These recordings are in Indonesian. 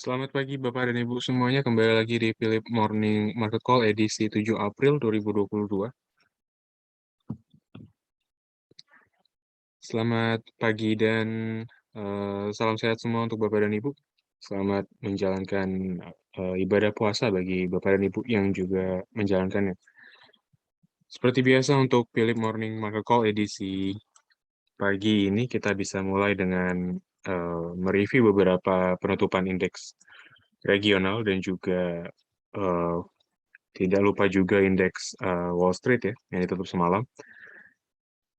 Selamat pagi Bapak dan Ibu semuanya, kembali lagi di Philip Morning Market Call edisi 7 April 2022. Selamat pagi dan salam sehat semua untuk Bapak dan Ibu. Selamat menjalankan ibadah puasa bagi Bapak dan Ibu yang juga menjalankannya. Seperti biasa untuk Philip Morning Market Call edisi pagi ini kita bisa mulai dengan mereview beberapa penutupan indeks regional dan juga eh, tidak lupa juga indeks Wall Street ya, yang ditutup semalam.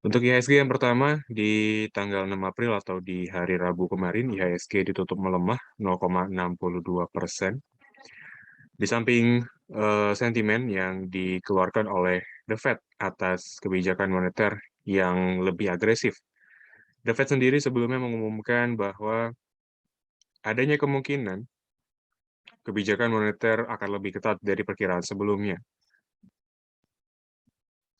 Untuk IHSG yang pertama, di tanggal 6 April atau di hari Rabu kemarin, IHSG ditutup melemah 0,62%. Di samping sentimen yang dikeluarkan oleh The Fed atas kebijakan moneter yang lebih agresif. The Fed sendiri sebelumnya mengumumkan bahwa adanya kemungkinan kebijakan moneter akan lebih ketat dari perkiraan sebelumnya.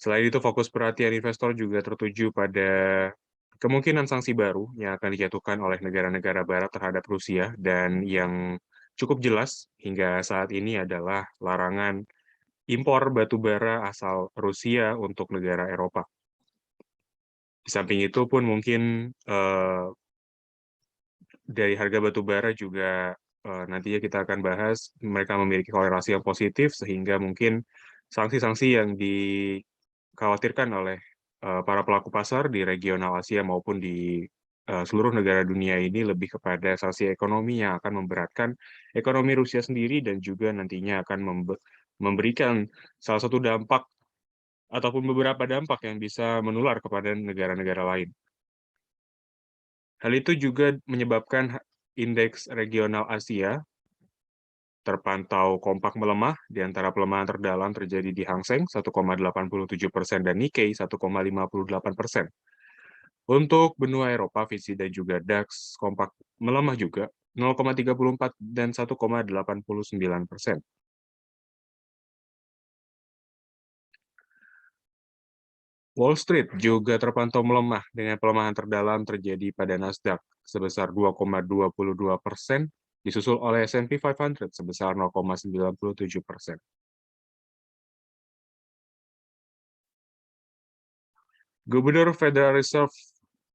Selain itu, fokus perhatian investor juga tertuju pada kemungkinan sanksi baru yang akan dijatuhkan oleh negara-negara barat terhadap Rusia, dan yang cukup jelas hingga saat ini adalah larangan impor batu bara asal Rusia untuk negara Eropa. Di samping itu pun mungkin dari harga batu bara juga nantinya kita akan bahas, mereka memiliki korelasi yang positif sehingga mungkin sanksi-sanksi yang dikhawatirkan oleh para pelaku pasar di regional Asia maupun di seluruh negara dunia ini lebih kepada sanksi ekonomi yang akan memberatkan ekonomi Rusia sendiri dan juga nantinya akan memberikan salah satu dampak ataupun beberapa dampak yang bisa menular kepada negara-negara lain. Hal itu juga menyebabkan indeks regional Asia terpantau kompak melemah, di antara pelemahan terdalam terjadi di Hang Seng 1,87% dan Nikkei 1,58%. Untuk benua Eropa, VISI dan juga DAX kompak melemah juga 0,34 dan 1,89%. Wall Street juga terpantau melemah dengan pelemahan terdalam terjadi pada Nasdaq sebesar 2,22%, disusul oleh S&P 500 sebesar 0,97%. Gubernur Federal Reserve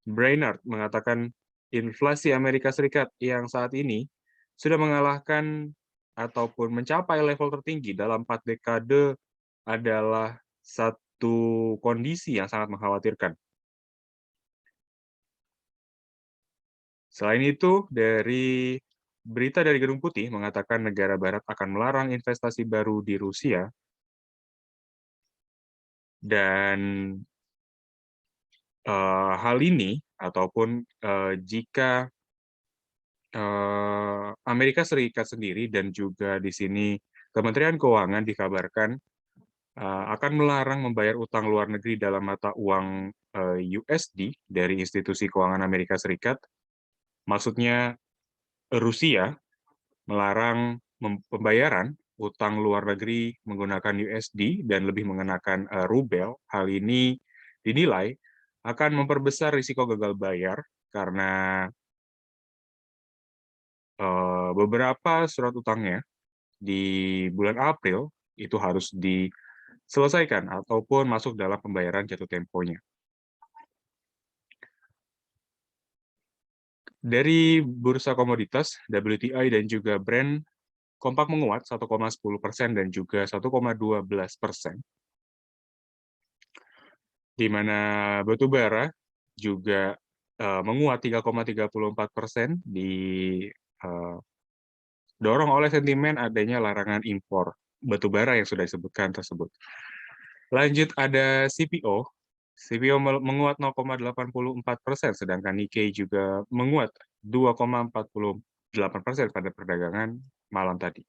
Brainard mengatakan inflasi Amerika Serikat yang saat ini sudah mengalahkan ataupun mencapai level tertinggi dalam 4 dekade adalah satu kondisi yang sangat mengkhawatirkan. Selain itu, dari berita dari Gedung Putih mengatakan negara barat akan melarang investasi baru di Rusia, dan hal ini ataupun jika Amerika Serikat sendiri dan juga di sini Kementerian Keuangan dikabarkan akan melarang membayar utang luar negeri dalam mata uang USD dari institusi keuangan Amerika Serikat. Maksudnya Rusia melarang pembayaran utang luar negeri menggunakan USD dan lebih mengenakan rubel. Hal ini dinilai akan memperbesar risiko gagal bayar karena beberapa surat utangnya di bulan April itu harus diselesaikan ataupun masuk dalam pembayaran jatuh temponya. Dari bursa komoditas, WTI dan juga Brent kompak menguat 1,10% dan juga 1,12%, di mana batu bara juga menguat 3,34%, didorong oleh sentimen adanya larangan impor batu bara yang sudah disebutkan tersebut. Lanjut ada CPO. CPO menguat 0,84%, sedangkan Nikkei juga menguat 2,48% pada perdagangan malam tadi.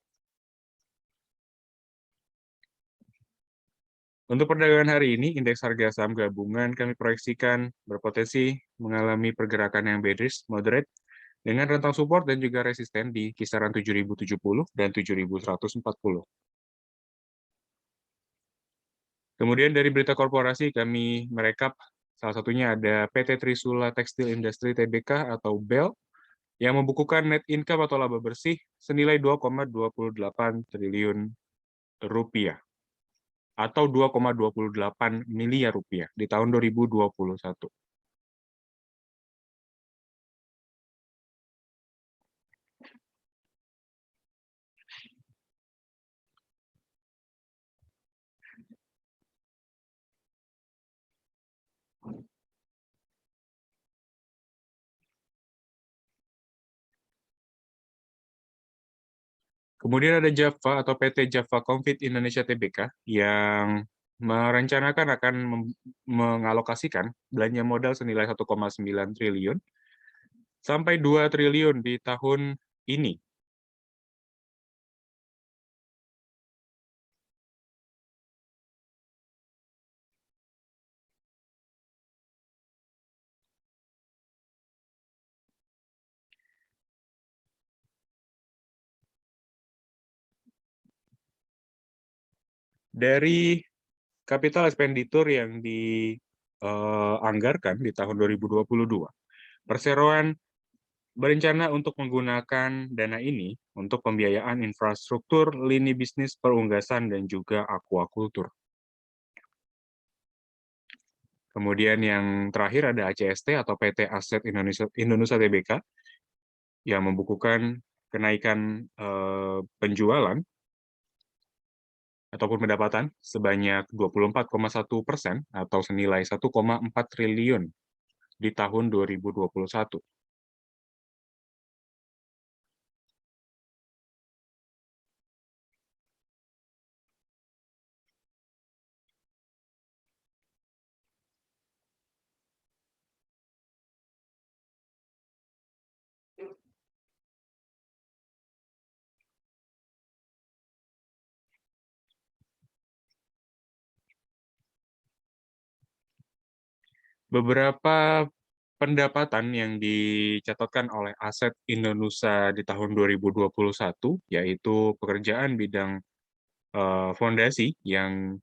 Untuk perdagangan hari ini, indeks harga saham gabungan kami proyeksikan berpotensi mengalami pergerakan yang bearish moderate dengan rentang support dan juga resisten di kisaran 7.070 dan 7.140. Kemudian dari berita korporasi kami merekap salah satunya ada PT Trisula Tekstil Industri Tbk atau BEL yang membukukan net income atau laba bersih senilai 2,28 triliun rupiah atau 2,28 miliar rupiah di tahun 2021. Kemudian ada Java atau PT Java Confit Indonesia Tbk yang merencanakan akan mengalokasikan belanja modal senilai 1,9 triliun sampai 2 triliun di tahun ini. Dari kapital ekspenditur yang dianggarkan di tahun 2022, perseroan berencana untuk menggunakan dana ini untuk pembiayaan infrastruktur, lini bisnis perunggasan, dan juga aquaculture. Kemudian yang terakhir ada ACST atau PT Aset Indonesia Tbk yang membukukan kenaikan penjualan ataupun pendapatan sebanyak 24,1% atau senilai 1,4 triliun di tahun 2021. Beberapa pendapatan yang dicatatkan oleh Aset Indonesia di tahun 2021, yaitu pekerjaan bidang fondasi yang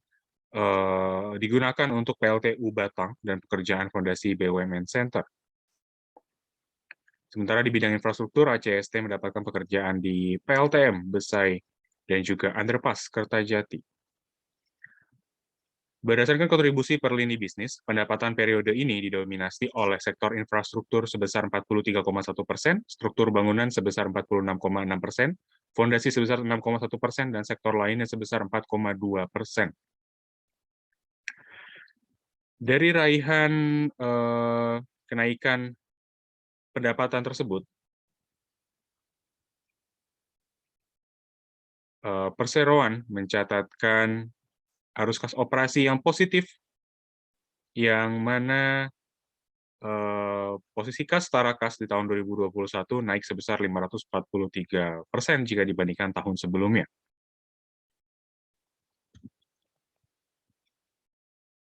digunakan untuk PLTU Batang dan pekerjaan fondasi BUMN Center. Sementara di bidang infrastruktur, ACST mendapatkan pekerjaan di PLTM Besai dan juga Underpass Kertajati. Berdasarkan kontribusi per lini bisnis, pendapatan periode ini didominasi oleh sektor infrastruktur sebesar 43,1%, struktur bangunan sebesar 46,6%, fondasi sebesar 6,1%, dan sektor lainnya sebesar 4,2%. Dari raihan kenaikan pendapatan tersebut, perseroan mencatatkan arus kas operasi yang positif, yang mana posisi kas setara kas di tahun 2021 naik sebesar 543% jika dibandingkan tahun sebelumnya.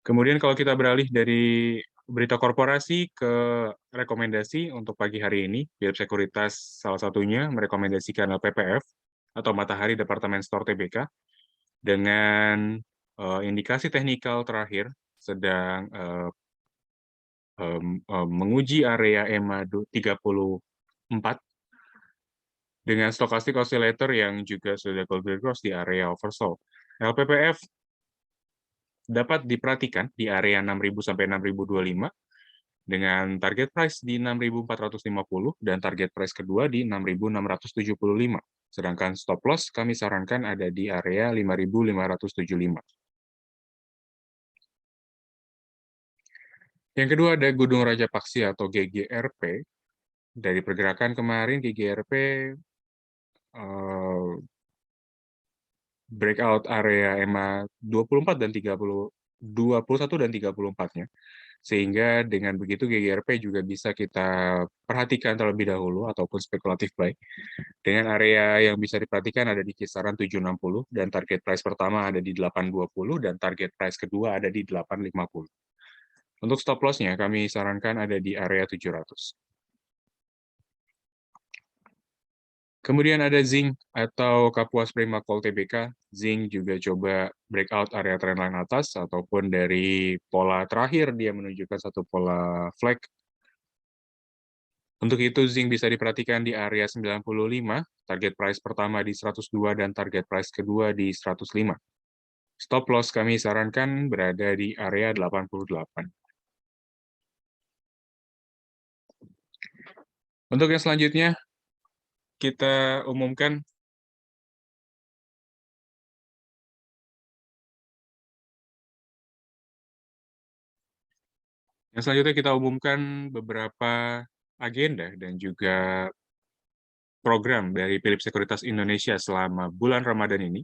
Kemudian kalau kita beralih dari berita korporasi ke rekomendasi untuk pagi hari ini, Biar Sekuritas salah satunya merekomendasikan LPPF atau Matahari Departemen Store Tbk dengan indikasi teknikal terakhir sedang menguji area EMA 34 dengan stochastic oscillator yang juga sudah Goldberg Cross di area oversold. LPPF dapat diperhatikan di area 6.000 sampai 6.025 dengan target price di 6.450 dan target price kedua di 6.675. Sedangkan stop loss kami sarankan ada di area 5.575. Yang kedua ada Gunung Rajapaksi atau GGRP. Dari pergerakan kemarin GGRP breakout area EMA 24 dan 30, 21 dan 34-nya. Sehingga dengan begitu GGRP juga bisa kita perhatikan terlebih dahulu ataupun spekulatif buy. Dengan area yang bisa diperhatikan ada di kisaran 760 dan target price pertama ada di 820 dan target price kedua ada di 850. Untuk stop loss-nya kami sarankan ada di area 700. Kemudian ada Zinc atau Kapuas Prima Coal Tbk. Zinc juga coba breakout area trendline atas ataupun dari pola terakhir dia menunjukkan satu pola flag Untuk itu, zinc bisa diperhatikan di area 95, target price pertama di 102, dan target price kedua di 105. Stop loss kami sarankan berada di area 88. Untuk yang selanjutnya, kita umumkan beberapa agenda dan juga program dari Philips Sekuritas Indonesia selama bulan Ramadan ini.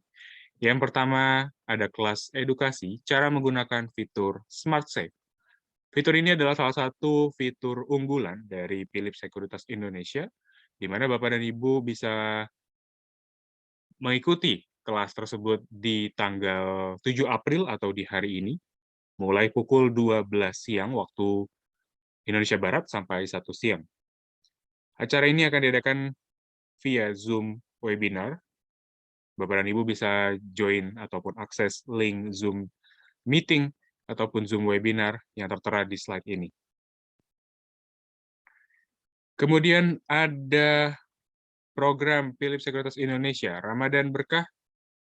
Yang pertama, ada kelas edukasi cara menggunakan fitur Smart Safe. Fitur ini adalah salah satu fitur unggulan dari Philips Sekuritas Indonesia, di mana Bapak dan Ibu bisa mengikuti kelas tersebut di tanggal 7 April atau di hari ini, mulai pukul 12 siang waktu Indonesia Barat sampai 1 siang. Acara ini akan diadakan via Zoom webinar. Bapak dan Ibu bisa join ataupun akses link Zoom meeting ataupun Zoom webinar yang tertera di slide ini. Kemudian ada program Philips Sekuritas Indonesia, Ramadan Berkah,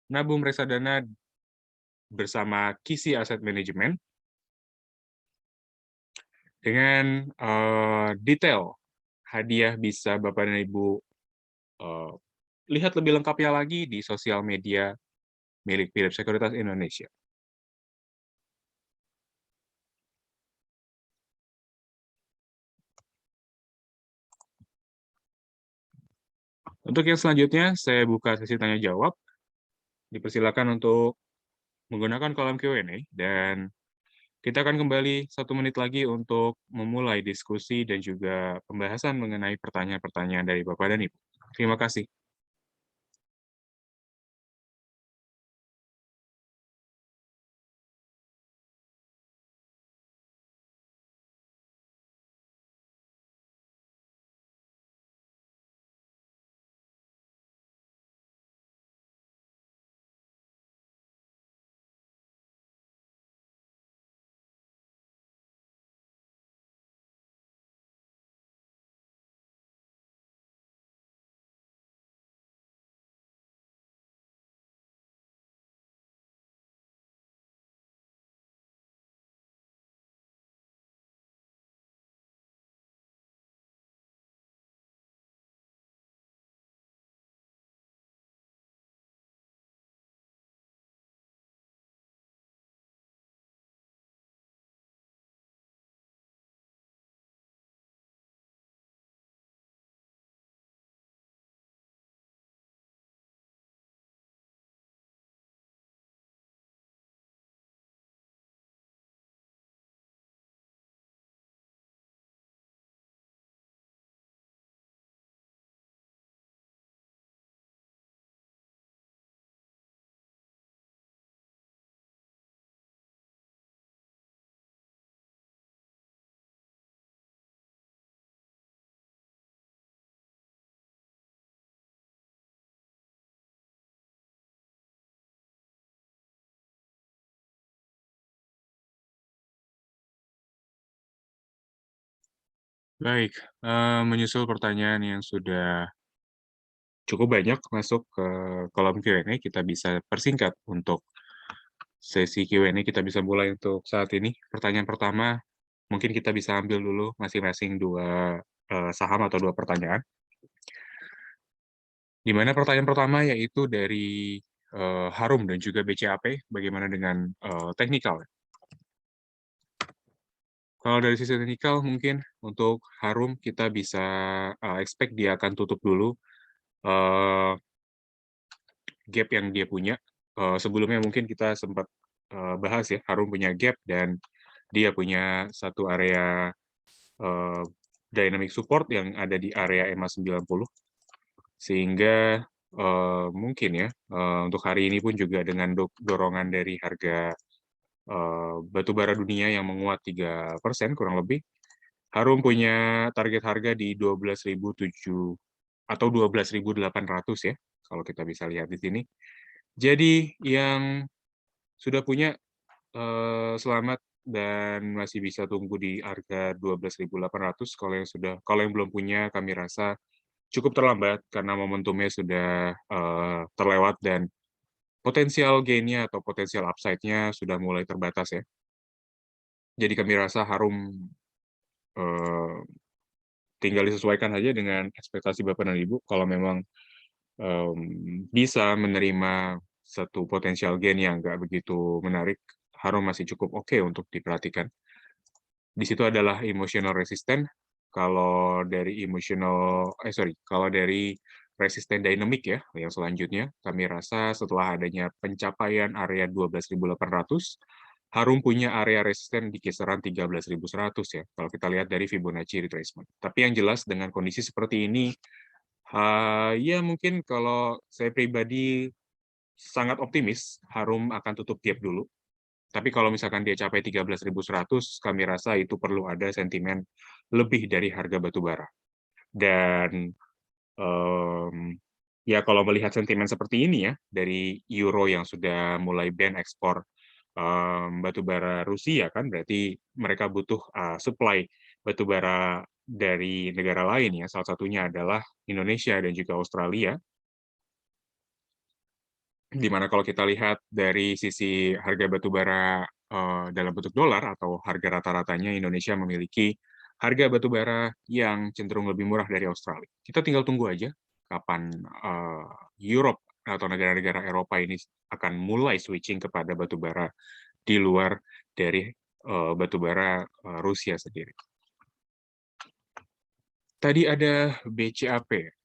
Nabung Reksadana bersama Kisi Asset Management, dengan detail hadiah bisa Bapak dan Ibu lihat lebih lengkapnya lagi di sosial media milik Philips Sekuritas Indonesia. Untuk yang selanjutnya, saya buka sesi tanya-jawab. Dipersilakan untuk menggunakan kolom Q&A, dan kita akan kembali 1 menit lagi untuk memulai diskusi dan juga pembahasan mengenai pertanyaan-pertanyaan dari Bapak dan Ibu. Terima kasih. Baik, menyusul pertanyaan yang sudah cukup banyak masuk ke kolom Q&A, kita bisa persingkat untuk sesi Q&A. Kita bisa mulai untuk saat ini. Pertanyaan pertama, mungkin kita bisa ambil dulu masing-masing 2 saham atau 2 pertanyaan. Di mana pertanyaan pertama yaitu dari Harum dan juga BCAP, bagaimana dengan teknikal? Kalau dari sisi teknikal, mungkin untuk Harum kita bisa expect dia akan tutup dulu gap yang dia punya. Sebelumnya mungkin kita sempat bahas ya, Harum punya gap dan dia punya satu area dynamic support yang ada di area EMA 90. Sehingga mungkin ya, untuk hari ini pun juga dengan dorongan dari harga batu bara dunia yang menguat 3% kurang lebih, Harum punya target harga di 12.007 atau 12.800 ya, kalau kita bisa lihat di sini. Jadi yang sudah punya selamat dan masih bisa tunggu di harga 12.800. Kalau yang belum punya, kami rasa cukup terlambat karena momentumnya sudah terlewat dan potensial gain-nya atau potensial upside-nya sudah mulai terbatas ya. Jadi kami rasa Harum eh, tinggal disesuaikan saja dengan ekspektasi Bapak dan Ibu. Kalau memang bisa menerima satu potensial gain yang nggak begitu menarik, Harum masih cukup oke untuk diperhatikan. Di situ adalah emotional resistant. Kalau dari resisten dynamic ya, yang selanjutnya, kami rasa setelah adanya pencapaian area 12.800, Harum punya area resisten di kisaran 13.100 ya, kalau kita lihat dari Fibonacci retracement. Tapi yang jelas dengan kondisi seperti ini, ya mungkin kalau saya pribadi sangat optimis, Harum akan tutup gap dulu. Tapi kalau misalkan dia capai 13.100, kami rasa itu perlu ada sentimen lebih dari harga batubara. Dan ya kalau melihat sentimen seperti ini ya, dari euro yang sudah mulai ban ekspor batubara Rusia kan, berarti mereka butuh supply batubara dari negara lain ya, salah satunya adalah Indonesia dan juga Australia. Di mana kalau kita lihat dari sisi harga batubara dalam bentuk dolar atau harga rata-ratanya, Indonesia memiliki harga batubara yang cenderung lebih murah dari Australia. Kita tinggal tunggu aja kapan Europe atau negara-negara Eropa ini akan mulai switching kepada batubara di luar dari batubara Rusia sendiri. Tadi ada BCAP.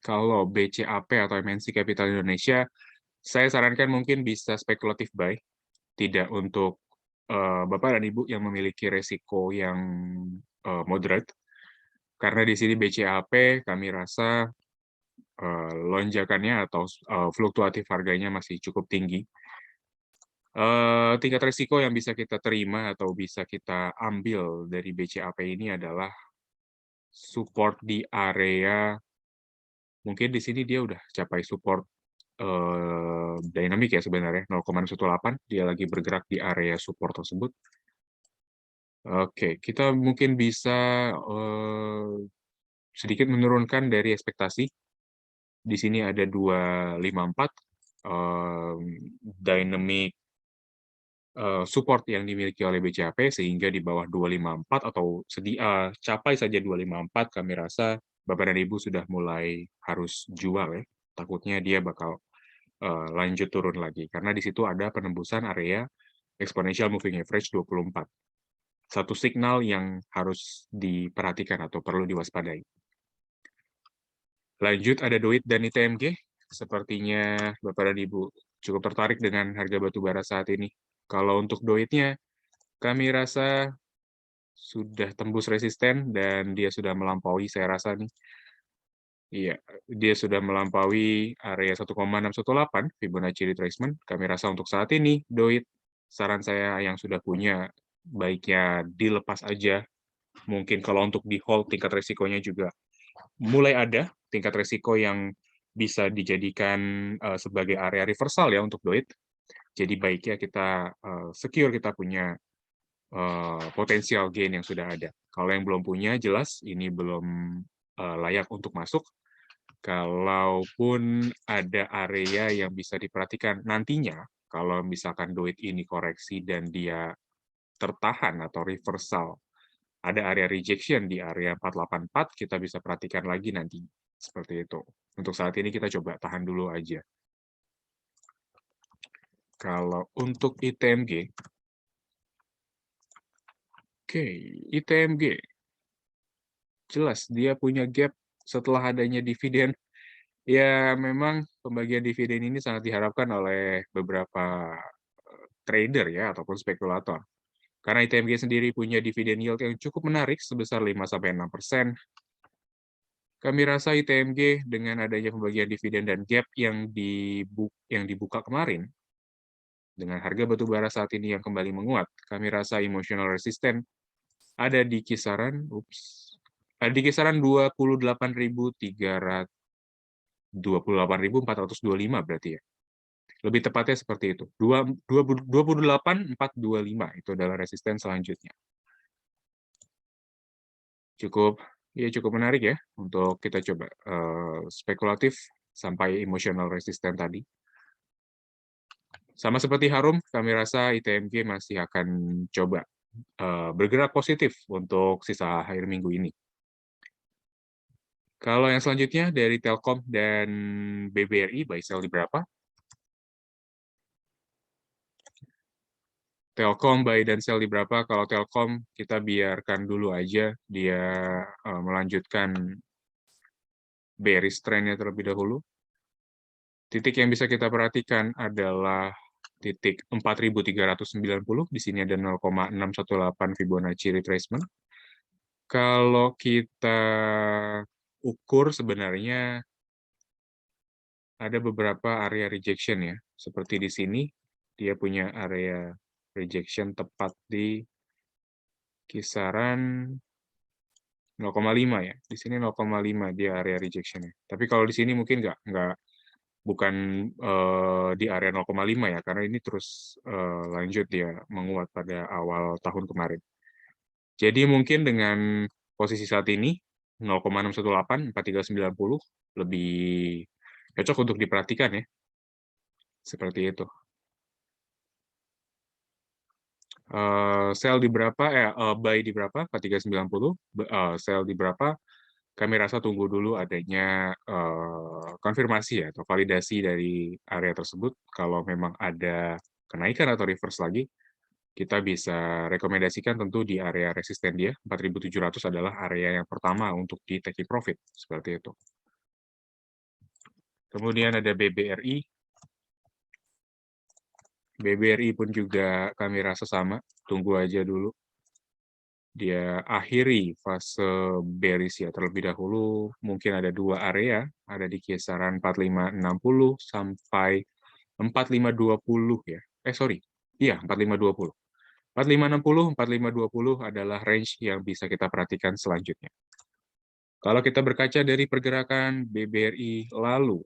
Kalau BCAP atau MNC Capital Indonesia, saya sarankan mungkin bisa spekulatif buy, tidak untuk Bapak dan Ibu yang memiliki resiko yang moderate, karena di sini BCAP kami rasa lonjakannya atau fluktuatif harganya masih cukup tinggi. Tingkat resiko yang bisa kita terima atau bisa kita ambil dari BCAP ini adalah support di area, mungkin di sini dia udah capai support dynamic ya sebenarnya, 0,18, dia lagi bergerak di area support tersebut. Oke, kita mungkin bisa sedikit menurunkan dari ekspektasi. Di sini ada 254 dynamic support yang dimiliki oleh BCAP, sehingga di bawah 254 atau capai saja 254, kami rasa Bapak dan Ibu sudah mulai harus jual ya. Takutnya dia bakal lanjut turun lagi, karena di situ ada penembusan area exponential moving average 24. Satu signal yang harus diperhatikan atau perlu diwaspadai. Lanjut ada DOIT dan ITMG. Sepertinya Bapak dan Ibu cukup tertarik dengan harga batubara saat ini. Kalau untuk DOIT-nya, kami rasa sudah tembus resisten dan dia sudah melampaui, saya rasa nih. Iya, dia sudah melampaui area 1,618 Fibonacci retracement. Kami rasa untuk saat ini, DOIT, saran saya yang sudah punya, baiknya dilepas aja. Mungkin kalau untuk di hold, tingkat resikonya juga mulai ada, tingkat resiko yang bisa dijadikan sebagai area reversal ya untuk DOIT. Jadi baiknya kita secure, kita punya potensial gain yang sudah ada. Kalau yang belum punya, jelas ini belum layak untuk masuk. Kalaupun ada area yang bisa diperhatikan nantinya, kalau misalkan DOIT ini koreksi dan dia tertahan atau reversal, ada area rejection di area 484, kita bisa perhatikan lagi nanti. Seperti itu. Untuk saat ini kita coba tahan dulu aja. Kalau untuk ITMG, oke, ITMG, jelas dia punya gap setelah adanya dividen. Ya, memang pembagian dividen ini sangat diharapkan oleh beberapa trader ya, ataupun spekulator. Karena ITMG sendiri punya dividen yield yang cukup menarik sebesar 5-6%. Kami rasa ITMG dengan adanya pembagian dividen dan gap yang dibuka kemarin, dengan harga batubara saat ini yang kembali menguat, kami rasa emotional resistance ada di kisaran 28.425 berarti ya. Lebih tepatnya seperti itu. 28.425 itu adalah resisten selanjutnya. Cukup menarik ya untuk kita coba spekulatif sampai emotional resisten tadi. Sama seperti Harum, kami rasa ITMG masih akan coba bergerak positif untuk sisa akhir minggu ini. Kalau yang selanjutnya dari Telkom dan BBRI, buy sell di berapa? Telkom buy dan sell di berapa? Kalau Telkom kita biarkan dulu aja dia melanjutkan bearish trend-nya terlebih dahulu. Titik yang bisa kita perhatikan adalah titik 4.390, di sini ada 0,618 Fibonacci retracement. Kalau kita ukur sebenarnya ada beberapa area rejection ya, seperti di sini dia punya area rejection tepat di kisaran 0,5 ya. Di sini 0,5 dia area rejection-nya. Tapi kalau di sini mungkin bukan di area 0,5 ya, karena ini terus lanjut dia menguat pada awal tahun kemarin. Jadi mungkin dengan posisi saat ini 0,618, 4390 lebih cocok untuk diperhatikan ya. Seperti itu. Sell di berapa? Buy di berapa? 4390. Sell di berapa? Kami rasa tunggu dulu adanya konfirmasi ya, atau validasi dari area tersebut. Kalau memang ada kenaikan atau reverse lagi, kita bisa rekomendasikan tentu di area resisten dia, 4.700 adalah area yang pertama untuk di taking profit, seperti itu. Kemudian ada BBRI. BBRI pun juga kami rasa sama, tunggu aja dulu. Dia akhiri fase bearish ya terlebih dahulu, mungkin ada dua area, ada di kisaran 4560 sampai 4520 ya. Iya 4520. 4560, 4520 adalah range yang bisa kita perhatikan selanjutnya. Kalau kita berkaca dari pergerakan BBRI lalu,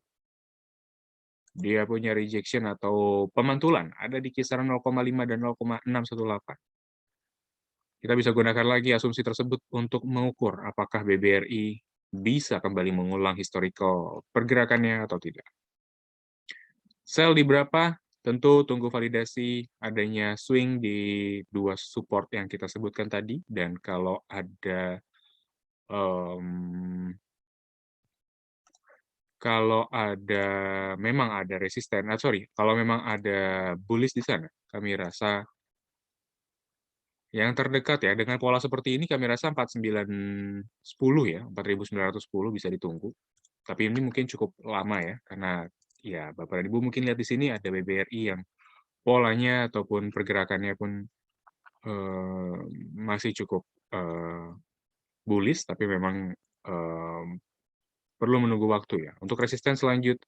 dia punya rejection atau pemantulan ada di kisaran 0,5 dan 0,618. Kita bisa gunakan lagi asumsi tersebut untuk mengukur apakah BBRI bisa kembali mengulang historical pergerakannya atau tidak. Sell di berapa? Tentu tunggu validasi adanya swing di dua support yang kita sebutkan tadi, dan kalau ada memang ada resisten, kalau memang ada bullish di sana, kami rasa yang terdekat ya, dengan pola seperti ini kami rasa 4910 ya, 4910 bisa ditunggu. Tapi ini mungkin cukup lama ya, karena ya Bapak dan Ibu mungkin lihat di sini ada BBRI yang polanya ataupun pergerakannya pun masih cukup bullish, tapi memang perlu menunggu waktu ya. Untuk resisten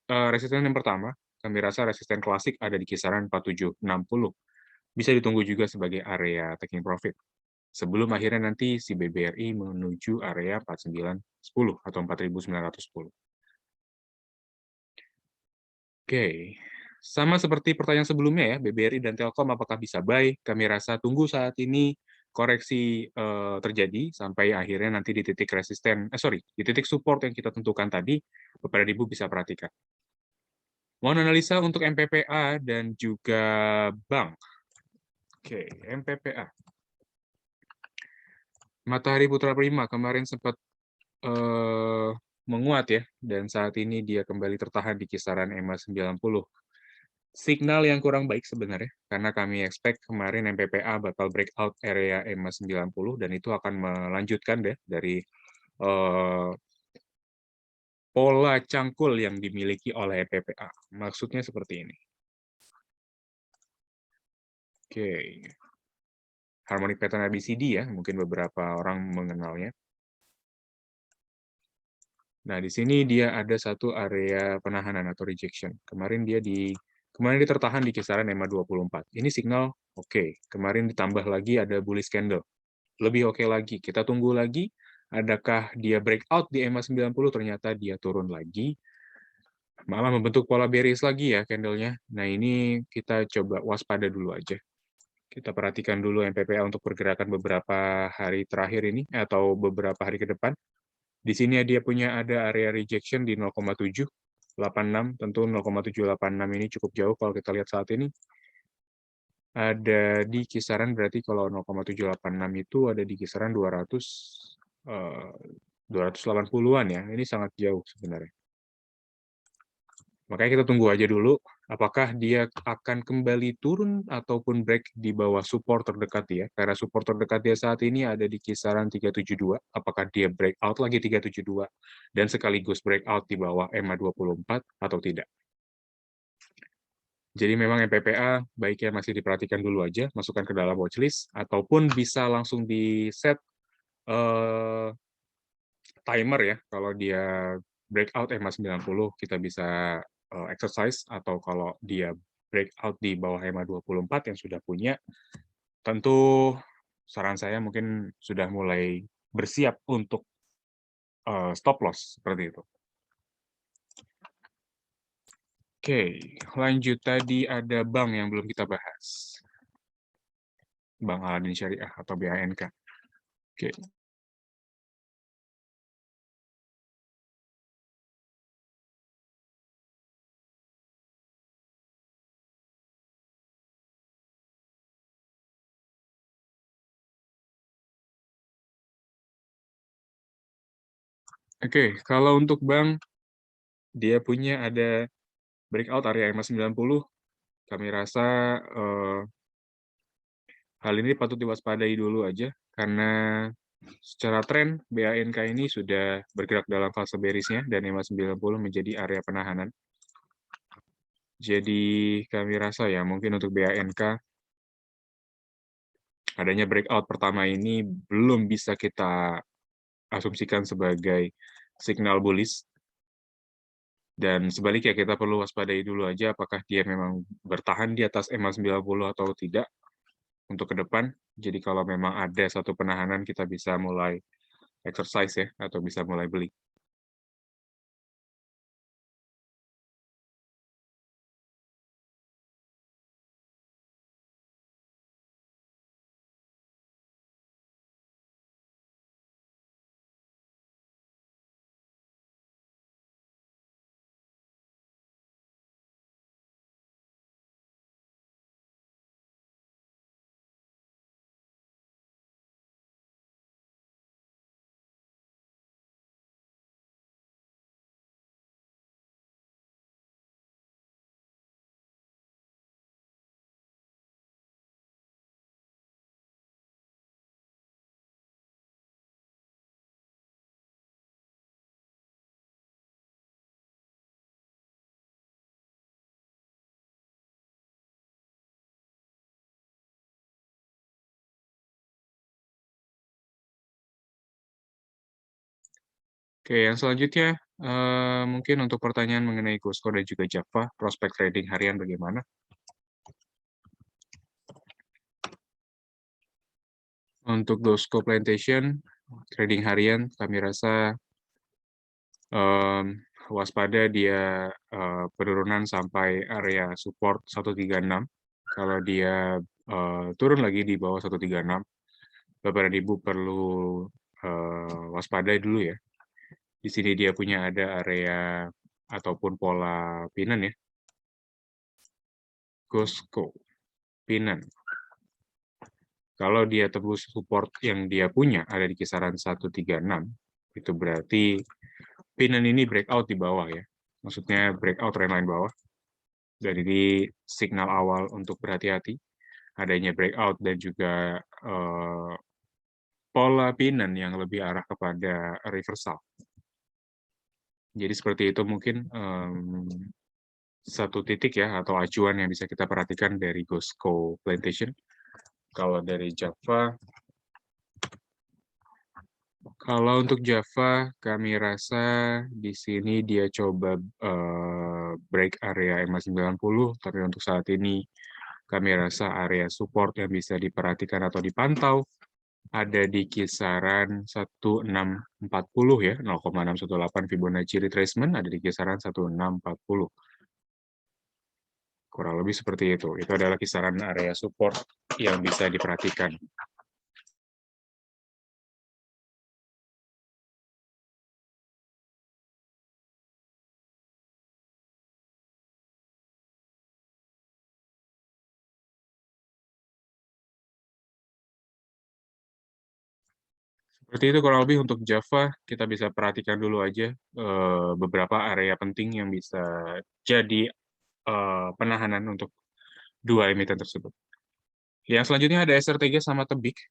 resisten yang pertama, kami rasa resisten klasik ada di kisaran 4760. Bisa ditunggu juga sebagai area taking profit. Sebelum akhirnya nanti si BBRI menuju area 4910 atau 4910. Oke, sama seperti pertanyaan sebelumnya ya, BBRI dan Telkom apakah bisa buy? Kami rasa tunggu saat ini koreksi terjadi sampai akhirnya nanti di titik resisten, di titik support yang kita tentukan tadi, Bapak dan Ibu bisa perhatikan. Mohon analisa untuk MPPA dan juga bank. Oke, MPPA. Matahari Putra Prima kemarin sempat menguat ya, dan saat ini dia kembali tertahan di kisaran EMA 90. Signal yang kurang baik sebenarnya, karena kami expect kemarin MPPA bakal breakout area EMA 90, dan itu akan melanjutkan deh dari pola cangkul yang dimiliki oleh MPPA. Maksudnya seperti ini. Oke. Harmonic pattern ABCD ya, mungkin beberapa orang mengenalnya. Nah, di sini dia ada satu area penahanan atau rejection. Kemarin dia tertahan di kisaran EMA 24. Ini signal oke. Kemarin ditambah lagi ada bullish candle. Lebih oke lagi. Kita tunggu lagi, adakah dia breakout di EMA 90, ternyata dia turun lagi. malah membentuk pola bearish lagi ya candle-nya. Nah, ini kita coba waspada dulu aja. Kita perhatikan dulu MPPA untuk pergerakan beberapa hari terakhir ini, atau beberapa hari ke depan. Di sini dia punya ada area rejection di 0,786, tentu 0,786 ini cukup jauh kalau kita lihat saat ini. Ada di kisaran, berarti kalau 0,786 itu ada di kisaran 280-an ya, ini sangat jauh sebenarnya. Makanya kita tunggu aja dulu, apakah dia akan kembali turun ataupun break di bawah support terdekat dia. Karena support terdekat dia saat ini ada di kisaran 372. Apakah dia breakout lagi 372 dan sekaligus breakout di bawah EMA24 atau tidak. Jadi memang MPPA baiknya masih diperhatikan dulu aja, masukkan ke dalam watchlist, ataupun bisa langsung di set timer ya. Kalau dia breakout EMA 90, kita bisa exercise, atau kalau dia breakout di bawah EMA 24 yang sudah punya, tentu saran saya mungkin sudah mulai bersiap untuk stop loss, seperti itu. Oke, lanjut tadi ada bank yang belum kita bahas. Bank Aladin Syariah atau BANK. Oke. Oke, kalau untuk bank, dia punya ada breakout area EMA 90. Kami rasa hal ini patut diwaspadai dulu aja, karena secara tren BANK ini sudah bergerak dalam fase bearish-nya, dan EMA 90 menjadi area penahanan. Jadi kami rasa ya, mungkin untuk BANK, adanya breakout pertama ini belum bisa kita asumsikan sebagai signal bullish. Dan sebaliknya kita perlu waspadai dulu aja apakah dia memang bertahan di atas EMA 90 atau tidak untuk ke depan. Jadi kalau memang ada satu penahanan, kita bisa mulai exercise ya, atau bisa mulai beli. Oke, yang selanjutnya mungkin untuk pertanyaan mengenai Costco dan juga Java, prospek trading harian bagaimana? Untuk Costco Plantation, trading harian kami rasa waspada dia penurunan sampai area support 136. Kalau dia turun lagi di bawah 136, Bapak dan Ibu perlu waspadai dulu ya. Di sini dia punya ada area ataupun pola pinan ya. Costco, pinan. Kalau dia tebus support yang dia punya ada di kisaran 136, itu berarti pinan ini breakout di bawah ya. Maksudnya breakout trendline bawah. Dan ini signal awal untuk berhati-hati adanya breakout dan juga pola pinan yang lebih arah kepada reversal. Jadi seperti itu mungkin satu titik ya, atau acuan yang bisa kita perhatikan dari Costco Plantation. Kalau dari Java, kalau untuk Java, kami rasa di sini dia coba break area EMA 90, tapi untuk saat ini kami rasa area support yang bisa diperhatikan atau dipantau ada di kisaran 1640 ya, 0,618 Fibonacci retracement ada di kisaran 1640. Kurang lebih seperti itu. Itu adalah kisaran area support yang bisa diperhatikan. Seperti itu kurang lebih untuk Java, kita bisa perhatikan dulu aja beberapa area penting yang bisa jadi penahanan untuk dua emiten tersebut. Yang selanjutnya ada SRTG sama Tebik.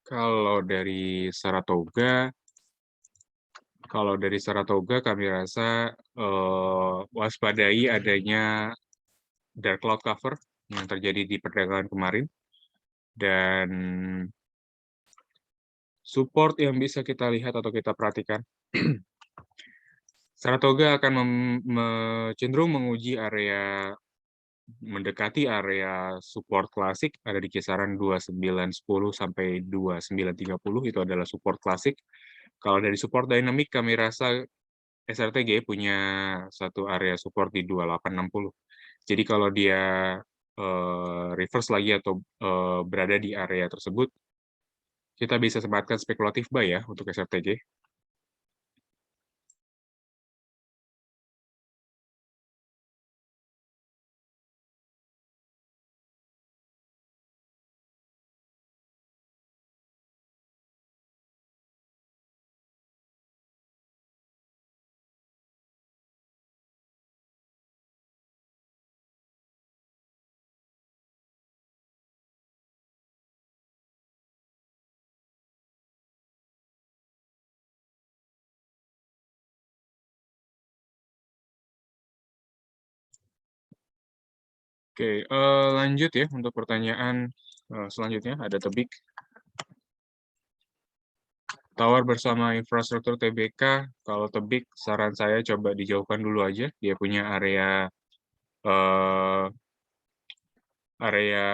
Kalau dari Saratoga, kami rasa waspadai adanya dark cloud cover yang terjadi di perdagangan kemarin, dan support yang bisa kita lihat atau kita perhatikan, Saratoga akan cenderung menguji mendekati area support klasik, ada di kisaran 2910 sampai 2930, itu adalah support klasik. Kalau dari support dynamic, kami rasa SRTG punya satu area support di 2860. Jadi kalau dia reverse lagi atau berada di area tersebut, kita bisa sematkan spekulatif buy ya untuk SRTG. Oke, lanjut ya untuk pertanyaan selanjutnya, ada Tebik. Tawar bersama infrastruktur TBK, kalau Tebik saran saya coba dijauhkan dulu aja. Dia punya eh, area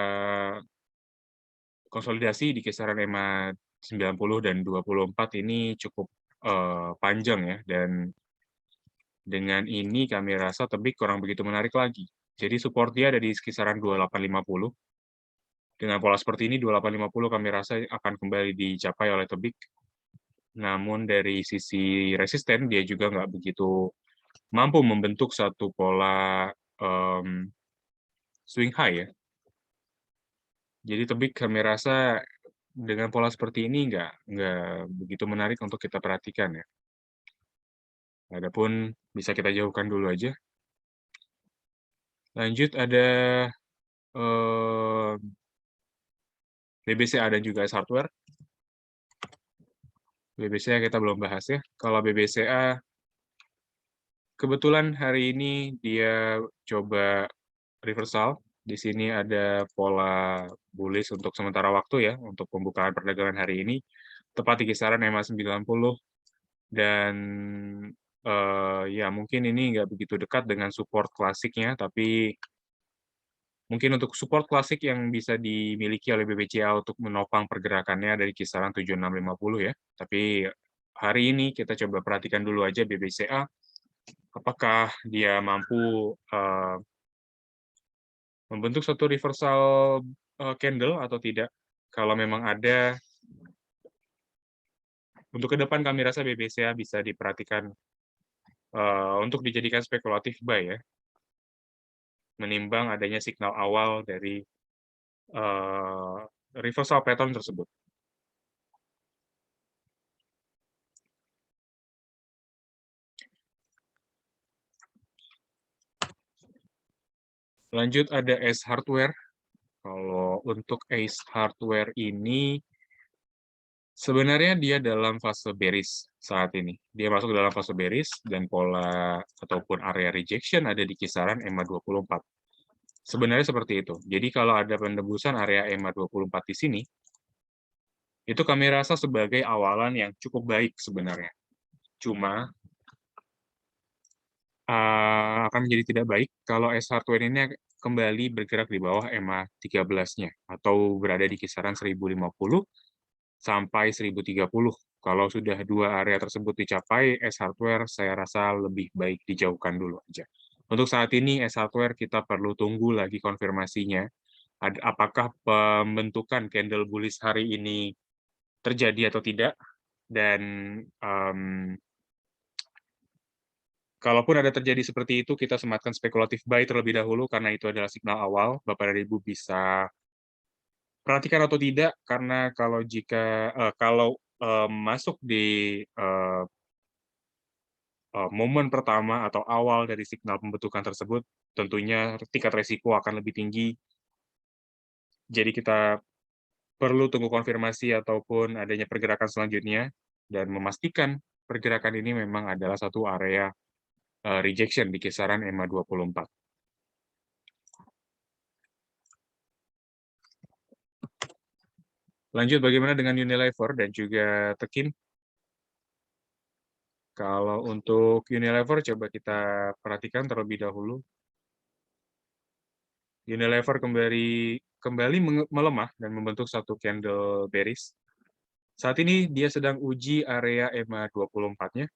konsolidasi di kisaran EMA 90 dan 24 ini cukup panjang ya, dan dengan ini kami rasa Tebik kurang begitu menarik lagi. Jadi support dia ada di kisaran 2850. Dengan pola seperti ini 2850 kami rasa akan kembali dicapai oleh Tebik. Namun dari sisi resisten dia juga nggak begitu mampu membentuk satu pola swing high ya. Jadi Tebik kami rasa dengan pola seperti ini nggak begitu menarik untuk kita perhatikan ya. Adapun bisa kita jauhkan dulu aja. Lanjut ada eh, BBCA dan juga S Hardware. BBCA kita belum bahas ya. Kalau BBCA kebetulan hari ini dia coba reversal. Di sini ada pola bullish untuk sementara waktu ya, untuk pembukaan perdagangan hari ini. Tepat di kisaran EMA 90, dan ya mungkin ini nggak begitu dekat dengan support klasiknya, tapi mungkin untuk support klasik yang bisa dimiliki oleh BBCA untuk menopang pergerakannya dari kisaran 7650 ya. Tapi hari ini kita coba perhatikan dulu aja BBCA, apakah dia mampu membentuk satu reversal candle atau tidak. Kalau memang ada, untuk ke depan kami rasa BBCA bisa diperhatikan untuk dijadikan spekulatif buy ya, menimbang adanya signal awal dari reversal pattern tersebut. Lanjut ada Ace Hardware. Kalau untuk Ace Hardware ini sebenarnya dia dalam fase bearish saat ini. Dia masuk dalam fase bearish dan pola ataupun area rejection ada di kisaran EMA 24. Sebenarnya seperti itu. Jadi kalau ada penembusan area EMA 24 di sini, itu kami rasa sebagai awalan yang cukup baik sebenarnya. Cuma akan menjadi tidak baik kalau S Hardware ini kembali bergerak di bawah EMA 13-nya atau berada di kisaran 1050 sampai 1030. Kalau sudah dua area tersebut dicapai, S-hardware saya rasa lebih baik dijauhkan dulu aja. Untuk saat ini S-hardware kita perlu tunggu lagi konfirmasinya. Apakah pembentukan candle bullish hari ini terjadi atau tidak, dan kalaupun ada terjadi seperti itu, kita sematkan spekulatif buy terlebih dahulu, karena itu adalah signal awal. Bapak dan Ibu bisa perhatikan atau tidak, karena kalau masuk di momen pertama atau awal dari signal pembentukan tersebut, tentunya tingkat resiko akan lebih tinggi. Jadi kita perlu tunggu konfirmasi ataupun adanya pergerakan selanjutnya, dan memastikan pergerakan ini memang adalah satu area rejection di kisaran EMA 24. Lanjut, bagaimana dengan Unilever dan juga Tekin? Kalau untuk Unilever, coba kita perhatikan terlebih dahulu. Unilever kembali melemah dan membentuk satu candle bearish. Saat ini dia sedang uji area EMA 24-nya.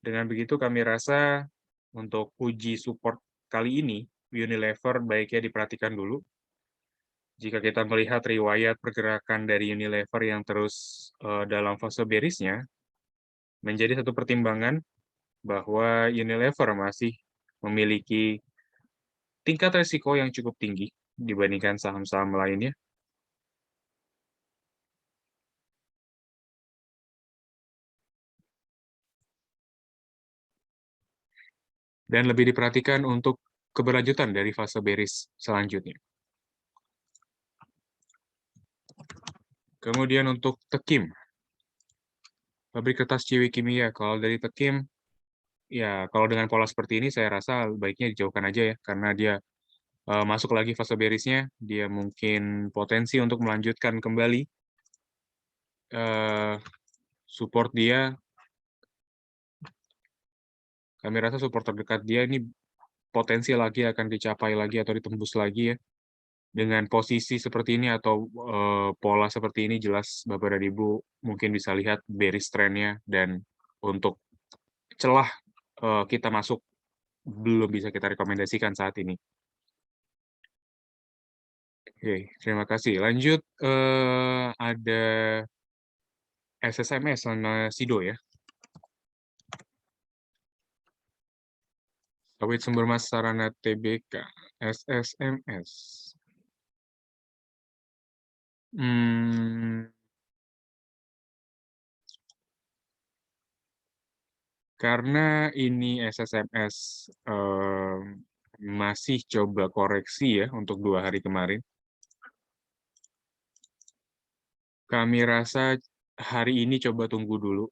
Dengan begitu kami rasa untuk uji support kali ini, Unilever baiknya diperhatikan dulu. Jika kita melihat riwayat pergerakan dari Unilever yang terus dalam fase bearish-nya, menjadi satu pertimbangan bahwa Unilever masih memiliki tingkat resiko yang cukup tinggi dibandingkan saham-saham lainnya. Dan lebih diperhatikan untuk keberlanjutan dari fase bearish selanjutnya. Kemudian untuk Tekim, pabrik kertas Ciwi Kimia. Kalau dari Tekim, ya kalau dengan pola seperti ini saya rasa baiknya dijauhkan aja ya, karena dia masuk lagi fase bearish-nya, dia mungkin potensi untuk melanjutkan kembali support dia. Kami rasa support terdekat dia ini potensi lagi akan dicapai lagi atau ditembus lagi ya. Dengan posisi seperti ini atau pola seperti ini, jelas Bapak dan Ibu mungkin bisa lihat bearish trend-nya, dan untuk celah kita masuk belum bisa kita rekomendasikan saat ini. Oke, terima kasih. Lanjut, ada SSMS sama Sido ya. Sawit Sumber Mas Sarana Tbk, SSMS. Karena ini SSMS masih coba koreksi ya untuk 2 hari kemarin. Kami rasa hari ini coba tunggu dulu.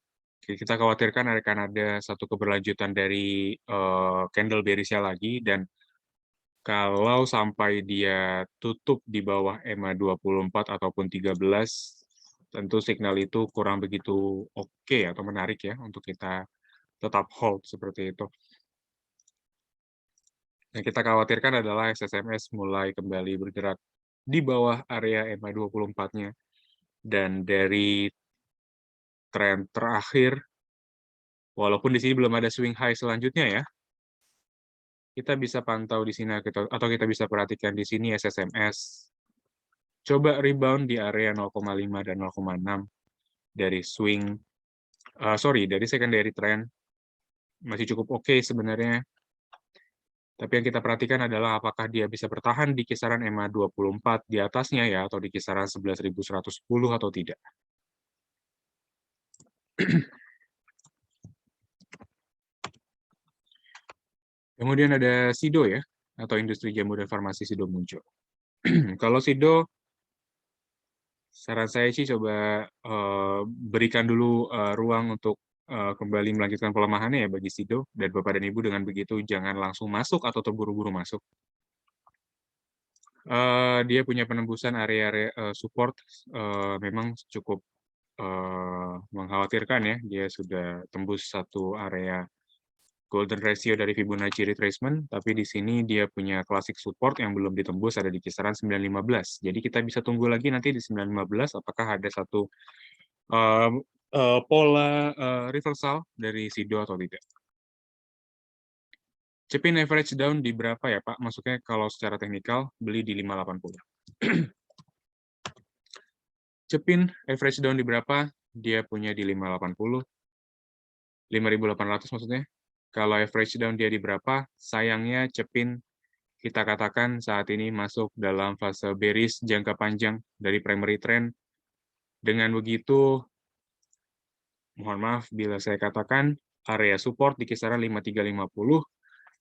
Kita khawatirkan akan ada satu keberlanjutan dari candle bearish-nya lagi, dan kalau sampai dia tutup di bawah EMA 24 ataupun 13, tentu signal itu kurang begitu oke atau menarik ya untuk kita tetap hold seperti itu. Yang kita khawatirkan adalah SSMS mulai kembali bergerak di bawah area EMA 24-nya. Dan dari tren terakhir, walaupun di sini belum ada swing high selanjutnya ya, kita bisa pantau di sini atau kita bisa perhatikan di sini SSMS coba rebound di area 0,5 dan 0,6 dari dari secondary trend. Masih cukup oke sebenarnya. Tapi yang kita perhatikan adalah apakah dia bisa bertahan di kisaran EMA 24 di atasnya ya, atau di kisaran 11.110 atau tidak. Kemudian ada Sido ya, atau industri jamu dan farmasi Sido muncul. Kalau Sido, saran saya sih coba berikan dulu ruang untuk kembali melanjutkan pelemahannya ya bagi Sido, dan Bapak dan Ibu dengan begitu jangan langsung masuk atau terburu-buru masuk. Dia punya penembusan area support memang cukup mengkhawatirkan ya, dia sudah tembus satu area golden ratio dari Fibonacci retracement, tapi di sini dia punya classic support yang belum ditembus, ada di kisaran 915. Jadi kita bisa tunggu lagi nanti di 915 apakah ada satu pola reversal dari Sido atau tidak. Cepin average down di berapa ya Pak? Maksudnya kalau secara teknikal beli di 580. Cepin average down di berapa? Dia punya di 580. 5.800 maksudnya. Kalau average down dia di berapa? Sayangnya Cepin kita katakan saat ini masuk dalam fase bearish jangka panjang dari primary trend. Dengan begitu, mohon maaf bila saya katakan area support di kisaran 5350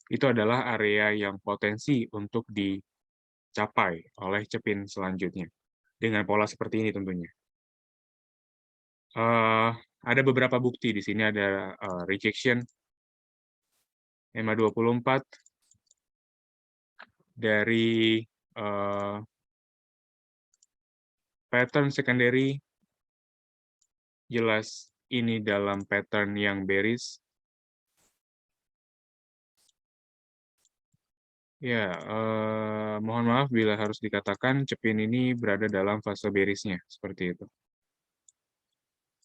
itu adalah area yang potensi untuk dicapai oleh Cepin selanjutnya. Dengan pola seperti ini tentunya. Ada beberapa bukti di sini, ada rejection EMA 24 dari pattern secondary, jelas ini dalam pattern yang bearish. Ya, mohon maaf bila harus dikatakan Cepin ini berada dalam fase bearish-nya, seperti itu.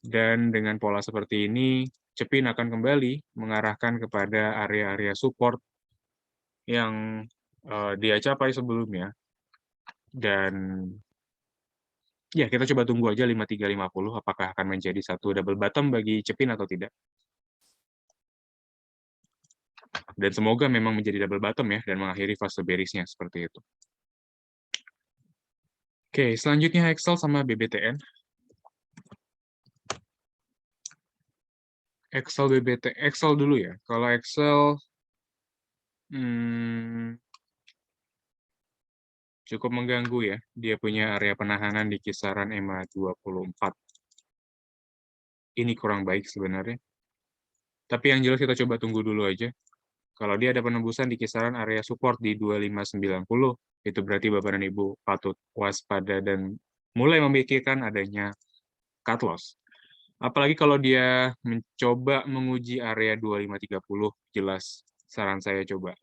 Dan dengan pola seperti ini, Cepin akan kembali mengarahkan kepada area-area support yang dia capai sebelumnya. Dan ya, kita coba tunggu aja 5350 apakah akan menjadi satu double bottom bagi Cepin atau tidak. Dan semoga memang menjadi double bottom ya, dan mengakhiri fase bearish-nya seperti itu. Oke, selanjutnya Excel sama BBTN. Excel BBT, Excel dulu ya. Kalau Excel cukup mengganggu ya. Dia punya area penahanan di kisaran EMA 24. Ini kurang baik sebenarnya. Tapi yang jelas kita coba tunggu dulu aja. Kalau dia ada penembusan di kisaran area support di 2590, itu berarti Bapak dan Ibu patut waspada dan mulai memikirkan adanya cut loss. Apalagi kalau dia mencoba menguji area 2530, jelas saran saya coba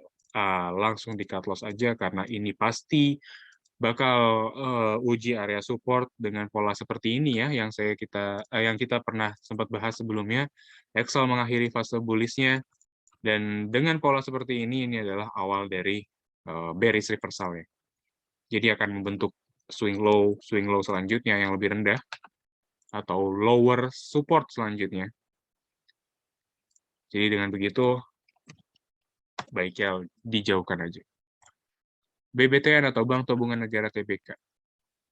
langsung di cut loss aja, karena ini pasti bakal uji area support dengan pola seperti ini ya, yang kita pernah sempat bahas sebelumnya. Excel mengakhiri fase bullish-nya, dan dengan pola seperti ini adalah awal dari bearish reversal ya. Jadi akan membentuk swing low selanjutnya yang lebih rendah, atau lower support selanjutnya. Jadi dengan begitu, baiknya dijauhkan aja. BBTN atau Bank Tabungan Negara Tbk.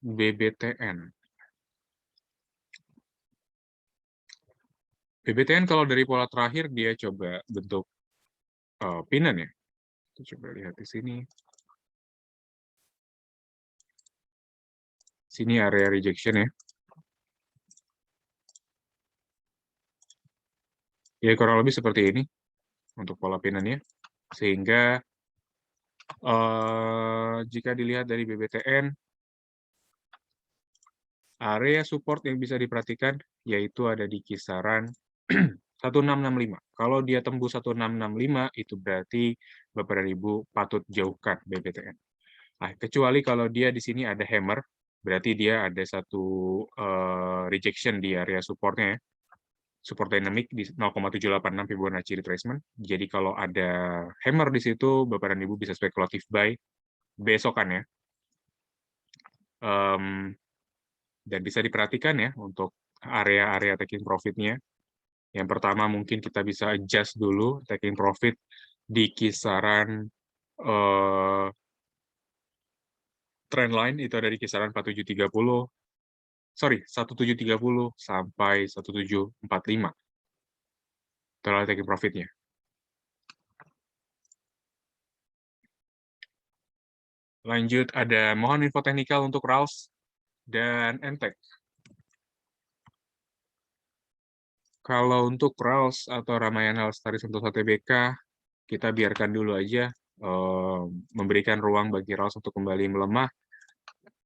BBTN. BBTN kalau dari pola terakhir dia coba bentuk pinan ya. Kita coba lihat di sini. Sini area rejection ya. Ya kurang lebih seperti ini untuk pola pinannya. Sehingga jika dilihat dari BBTN, area support yang bisa diperhatikan yaitu ada di kisaran 1665. Kalau dia tembus 1665, itu berarti Bapak dan Ibu patut jauhkan BBTN. Nah, kecuali kalau dia di sini ada hammer, berarti dia ada satu rejection di area supportnya ya. Support dynamic di 0,786 Fibonacci retracement. Jadi kalau ada hammer di situ, Bapak dan Ibu bisa spekulatif buy besokan ya. Dan bisa diperhatikan ya untuk area-area taking profit-nya. Yang pertama mungkin kita bisa adjust dulu taking profit di kisaran trend line, itu ada di kisaran 1730 sampai 1745. Itulah taking profit-nya. Lanjut, ada mohon info teknikal untuk RALS dan NTEC. Kalau untuk RALS atau Ramayana Lestari Sentosa Tbk, kita biarkan dulu aja, memberikan ruang bagi RALS untuk kembali melemah.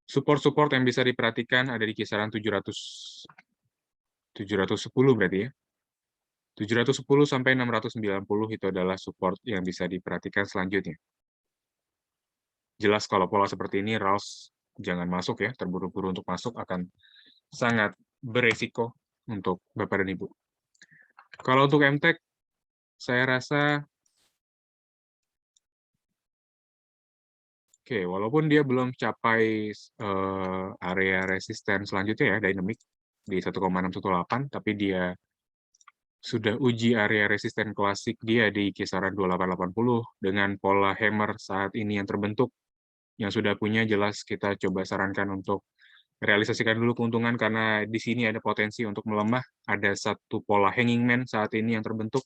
Support-support yang bisa diperhatikan ada di kisaran 700 710 berarti ya. 710 sampai 690 itu adalah support yang bisa diperhatikan selanjutnya. Jelas kalau pola seperti ini, RALS jangan masuk ya, terburu-buru untuk masuk akan sangat beresiko untuk Bapak dan Ibu. Kalau untuk MTEK, saya rasa, oke, walaupun dia belum capai area resisten selanjutnya ya, dynamic, di 1,618, tapi dia sudah uji area resisten klasik dia di kisaran 2880 dengan pola hammer saat ini yang terbentuk. Yang sudah punya jelas kita coba sarankan untuk realisasikan dulu keuntungan karena di sini ada potensi untuk melemah. Ada satu pola hanging man saat ini yang terbentuk.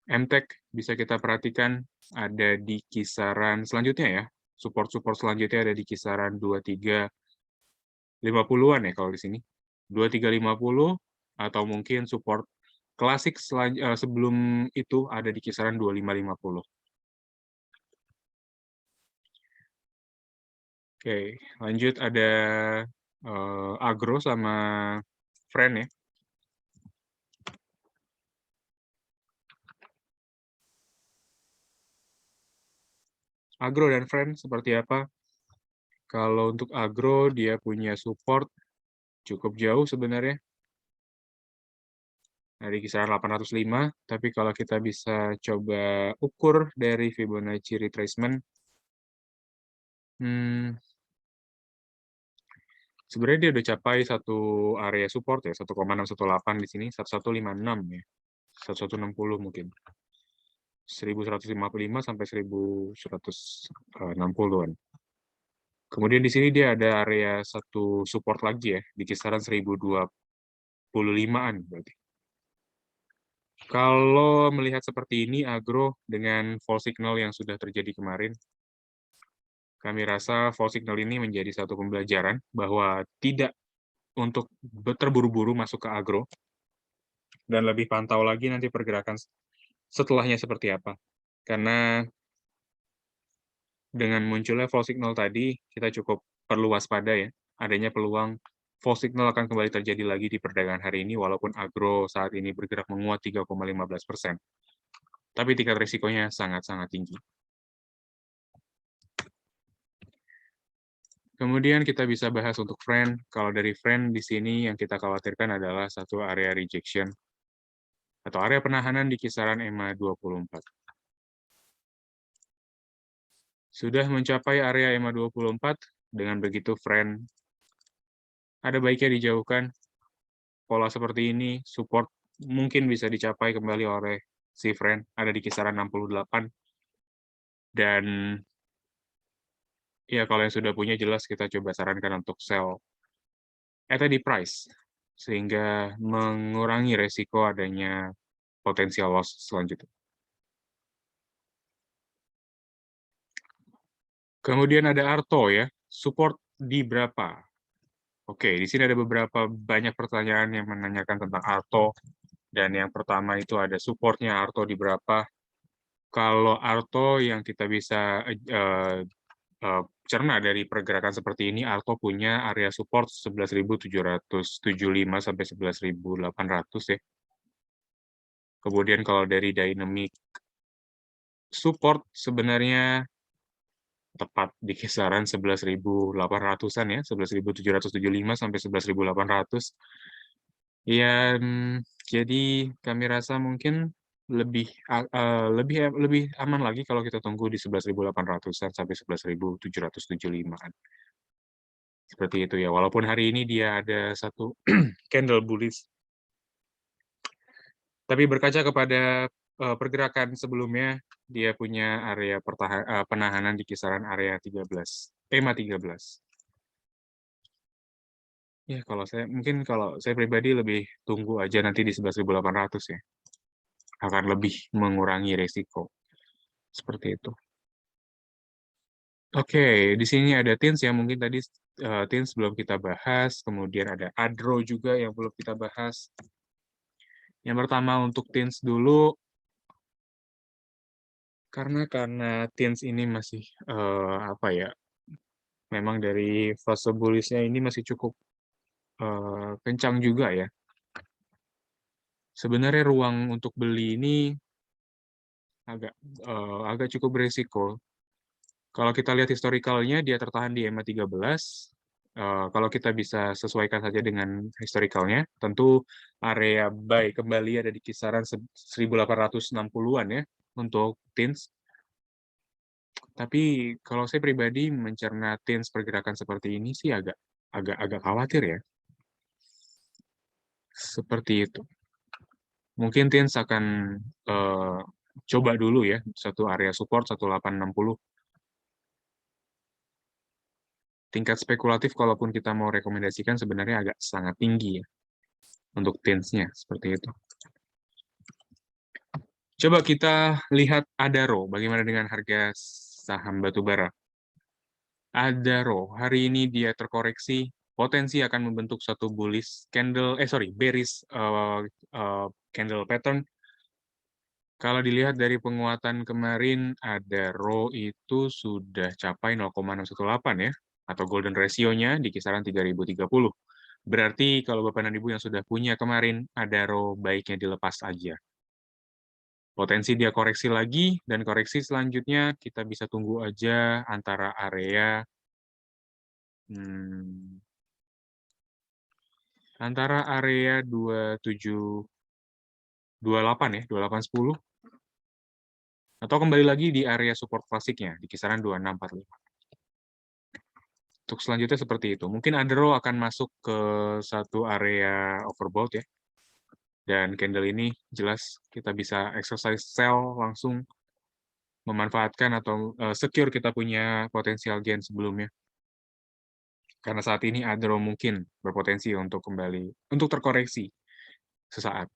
MTEK bisa kita perhatikan ada di kisaran selanjutnya ya. Support-support selanjutnya ada di kisaran 2350-an ya kalau di sini. 2350 atau mungkin support klasik sebelum itu ada di kisaran 2550. Oke, lanjut ada Agro sama Friend ya. Agro dan Friend seperti apa? Kalau untuk Agro, dia punya support cukup jauh sebenarnya. Dari kisaran 805, tapi kalau kita bisa coba ukur dari Fibonacci retracement, sebenarnya dia udah capai satu area support ya, 1,618 di sini, 1156 ya, 1160 mungkin. 1155 sampai 1160-an. Kemudian di sini dia ada area satu support lagi ya, di kisaran 1025-an berarti. Kalau melihat seperti ini, Agro dengan fall signal yang sudah terjadi kemarin, kami rasa fall signal ini menjadi satu pembelajaran bahwa tidak untuk terburu-buru masuk ke Agro, dan lebih pantau lagi nanti pergerakan setelahnya seperti apa. Karena dengan munculnya fall signal tadi, kita cukup perlu waspada ya. Adanya peluang fall signal akan kembali terjadi lagi di perdagangan hari ini, walaupun Agro saat ini bergerak menguat 3,15%. Tapi tingkat risikonya sangat-sangat tinggi. Kemudian kita bisa bahas untuk Friend. Kalau dari Friend di sini yang kita khawatirkan adalah satu area rejection atau area penahanan di kisaran EMA 24. Sudah mencapai area EMA 24, dengan begitu Friend ada baiknya dijauhkan. Pola seperti ini, support mungkin bisa dicapai kembali oleh si Friend, ada di kisaran 68. Dan ya kalau yang sudah punya jelas kita coba sarankan untuk sell at the price, sehingga mengurangi resiko adanya potensial loss selanjutnya. Kemudian ada Arto ya, support di berapa? Oke, di sini ada beberapa banyak pertanyaan yang menanyakan tentang Arto, dan yang pertama itu ada supportnya Arto di berapa. Kalau Arto yang kita bisa cerna dari pergerakan seperti ini, Arto punya area support 11.775 sampai 11.800 ya. Kemudian kalau dari dynamic support sebenarnya tepat di kisaran 11.800-an ya, 11.775 sampai 11.800. Ya, jadi kami rasa mungkin lebih aman lagi kalau kita tunggu di 11.800-an sampai 11.775-an. Seperti itu ya. Walaupun hari ini dia ada satu candle bullish, tapi berkaca kepada pergerakan sebelumnya, dia punya area penahanan di kisaran area 13, EMA 13. Ya, kalau saya pribadi lebih tunggu aja nanti di 11.800 ya. Akan lebih mengurangi resiko. Seperti itu. Oke, di sini ada TINS yang mungkin tadi TINS belum kita bahas, kemudian ada ADRO juga yang belum kita bahas. Yang pertama untuk TINS dulu, karena TINS ini masih apa ya, memang dari fase bullish-nya ini masih cukup kencang juga ya. Sebenarnya ruang untuk beli ini agak agak cukup berisiko. Kalau kita lihat historicalnya, dia tertahan di EMA 13. Kalau kita bisa sesuaikan saja dengan historicalnya, tentu area buy kembali ada di kisaran 1860-an ya untuk teens. Tapi kalau saya pribadi mencerna teens pergerakan seperti ini sih agak khawatir ya. Seperti itu. Mungkin teens akan coba dulu ya satu area support 1860. Tingkat spekulatif kalaupun kita mau rekomendasikan sebenarnya agak sangat tinggi ya untuk teens-nya seperti itu. Coba kita lihat Adaro, bagaimana dengan harga saham batubara. Adaro, hari ini dia terkoreksi, potensi akan membentuk satu bullish candle, bearish candle pattern. Kalau dilihat dari penguatan kemarin, Adaro itu sudah capai 0,618 ya, atau golden ratio-nya di kisaran 3030. Berarti kalau Bapak dan Ibu yang sudah punya kemarin, Adaro baiknya dilepas aja. Potensi dia koreksi lagi, dan koreksi selanjutnya kita bisa tunggu aja antara area antara area 2728 ya, 2810, atau kembali lagi di area support klasiknya di kisaran 2645. Untuk selanjutnya seperti itu. Mungkin Adaro akan masuk ke satu area overbought ya. Dan candle ini jelas kita bisa exercise sell langsung memanfaatkan atau secure kita punya potensial gain sebelumnya. Karena saat ini Adaro mungkin berpotensi untuk kembali, untuk terkoreksi sesaat.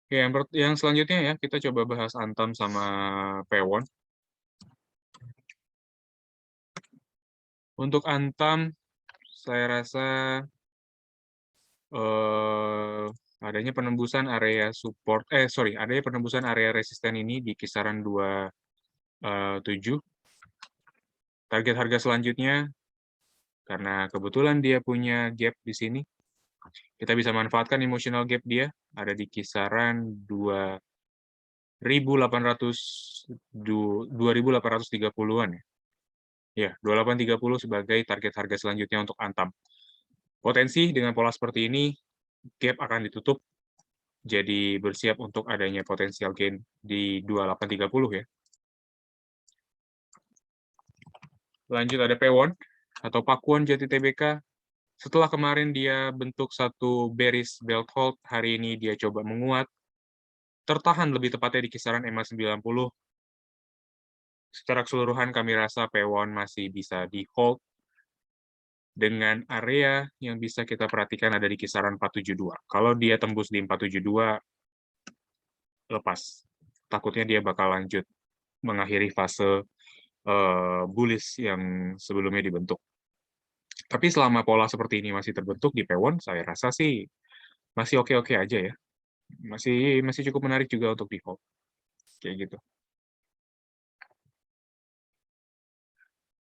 Oke, yang selanjutnya ya, kita coba bahas Antam sama Pewon. Untuk Antam, saya rasa adanya penembusan area support, adanya penembusan area resisten ini di kisaran 27. Target harga selanjutnya, karena kebetulan dia punya gap di sini, kita bisa manfaatkan emotional gap dia, ada di kisaran 2830-an ya. Ya, 2830 sebagai target harga selanjutnya untuk Antam. Potensi dengan pola seperti ini, gap akan ditutup, jadi bersiap untuk adanya potensial gain di 2830 ya. Lanjut ada Pewon atau Pakuan Jati Tbk. Setelah kemarin dia bentuk satu bearish belt hold, hari ini dia coba menguat, tertahan lebih tepatnya di kisaran EMA 90. Secara keseluruhan kami rasa Pewon masih bisa di hold dengan area yang bisa kita perhatikan ada di kisaran 472. Kalau dia tembus di 472, lepas. Takutnya dia bakal lanjut mengakhiri fase bullish yang sebelumnya dibentuk. Tapi selama pola seperti ini masih terbentuk di Pewon, saya rasa sih masih oke-oke aja ya. Masih cukup menarik juga untuk di hold. Kayak gitu.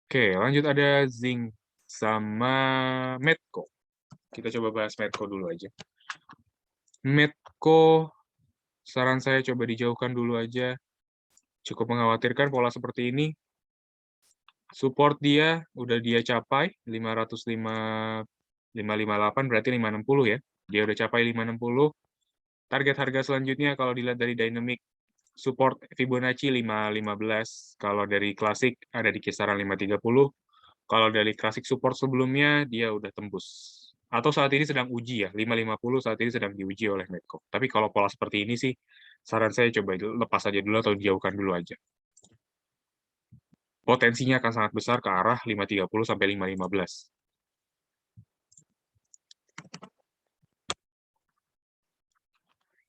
Oke, lanjut ada Zinc sama Medco. Kita coba bahas Medco dulu aja. Medco, saran saya coba dijauhkan dulu aja. Cukup mengkhawatirkan pola seperti ini. Support dia udah dia capai 558 berarti 560 ya. Dia udah capai 560. Target harga selanjutnya kalau dilihat dari dynamic support Fibonacci 515. Kalau dari klasik ada di kisaran 530. Kalau dari klasik support sebelumnya dia udah tembus Atau saat ini sedang uji ya, 550 saat ini sedang diuji oleh Medco. Tapi kalau pola seperti ini sih, saran saya coba lepas aja dulu atau dijauhkan dulu aja. Potensinya akan sangat besar ke arah 530 sampai 515.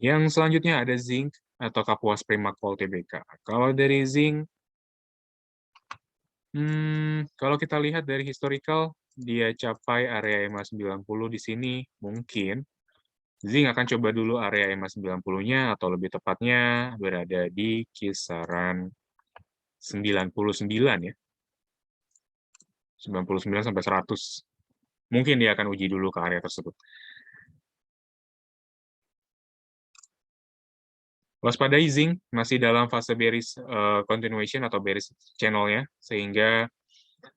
Yang selanjutnya ada zinc atau Kapuas Primakol Tbk. Kalau dari zinc, kalau kita lihat dari historical, dia capai area EMA 90 di sini, mungkin zinc akan coba dulu area EMA 90-nya, atau lebih tepatnya berada di kisaran 99 ya. 99 sampai 100. Mungkin dia akan uji dulu ke area tersebut. Waspadai zinc masih dalam fase bearish continuation atau bearish channel-nya, sehingga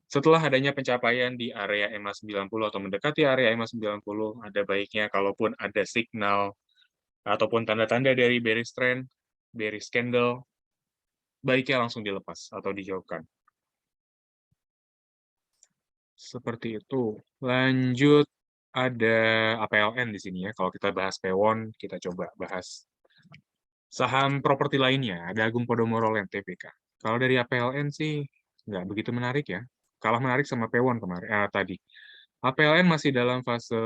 setelah adanya pencapaian di area EMA 90 atau mendekati area EMA 90, ada baiknya kalaupun ada signal ataupun tanda-tanda dari bearish trend, bearish candle, baiknya langsung dilepas atau dijauhkan. Seperti itu. Lanjut, ada APLN di sini ya. Kalau kita bahas Pewon, kita coba bahas saham properti lainnya. Ada Agung Podomoro Land TPK. Kalau dari APLN sih nggak begitu menarik ya. Kalah menarik sama Pewon kemarin tadi. APLN masih dalam fase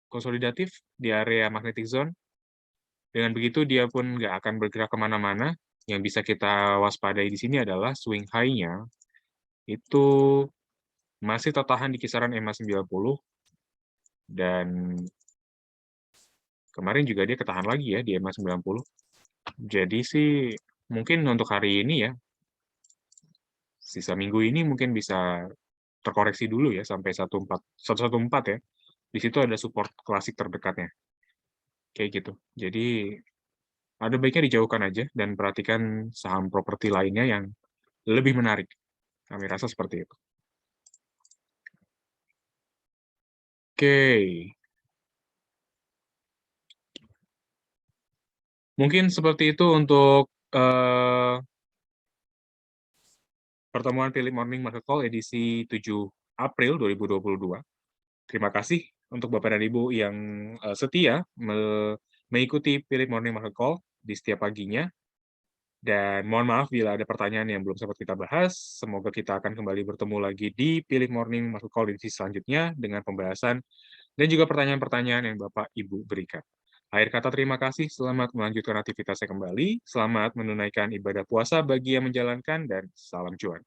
konsolidatif di area magnetic zone. Dengan begitu dia pun nggak akan bergerak kemana-mana. Yang bisa kita waspadai di sini adalah swing high-nya itu masih tertahan di kisaran EMA 90, dan kemarin juga dia ketahan lagi ya di EMA 90. Jadi sih mungkin untuk hari ini ya, sisa minggu ini mungkin bisa terkoreksi dulu ya sampai 114 ya. Di situ ada support klasik terdekatnya. Kayak gitu. Jadi ada baiknya dijauhkan aja dan perhatikan saham properti lainnya yang lebih menarik. Kami rasa seperti itu. Oke. Mungkin seperti itu untuk pertemuan Philip Morning Market Call edisi 7 April 2022. Terima kasih untuk Bapak dan Ibu yang setia mengikuti Philip Morning Market Call di setiap paginya. Dan mohon maaf bila ada pertanyaan yang belum sempat kita bahas. Semoga kita akan kembali bertemu lagi di Philip Morning Market Call edisi selanjutnya dengan pembahasan dan juga pertanyaan-pertanyaan yang Bapak Ibu berikan. Akhir kata terima kasih, selamat melanjutkan aktivitasnya kembali, selamat menunaikan ibadah puasa bagi yang menjalankan, dan salam cuan.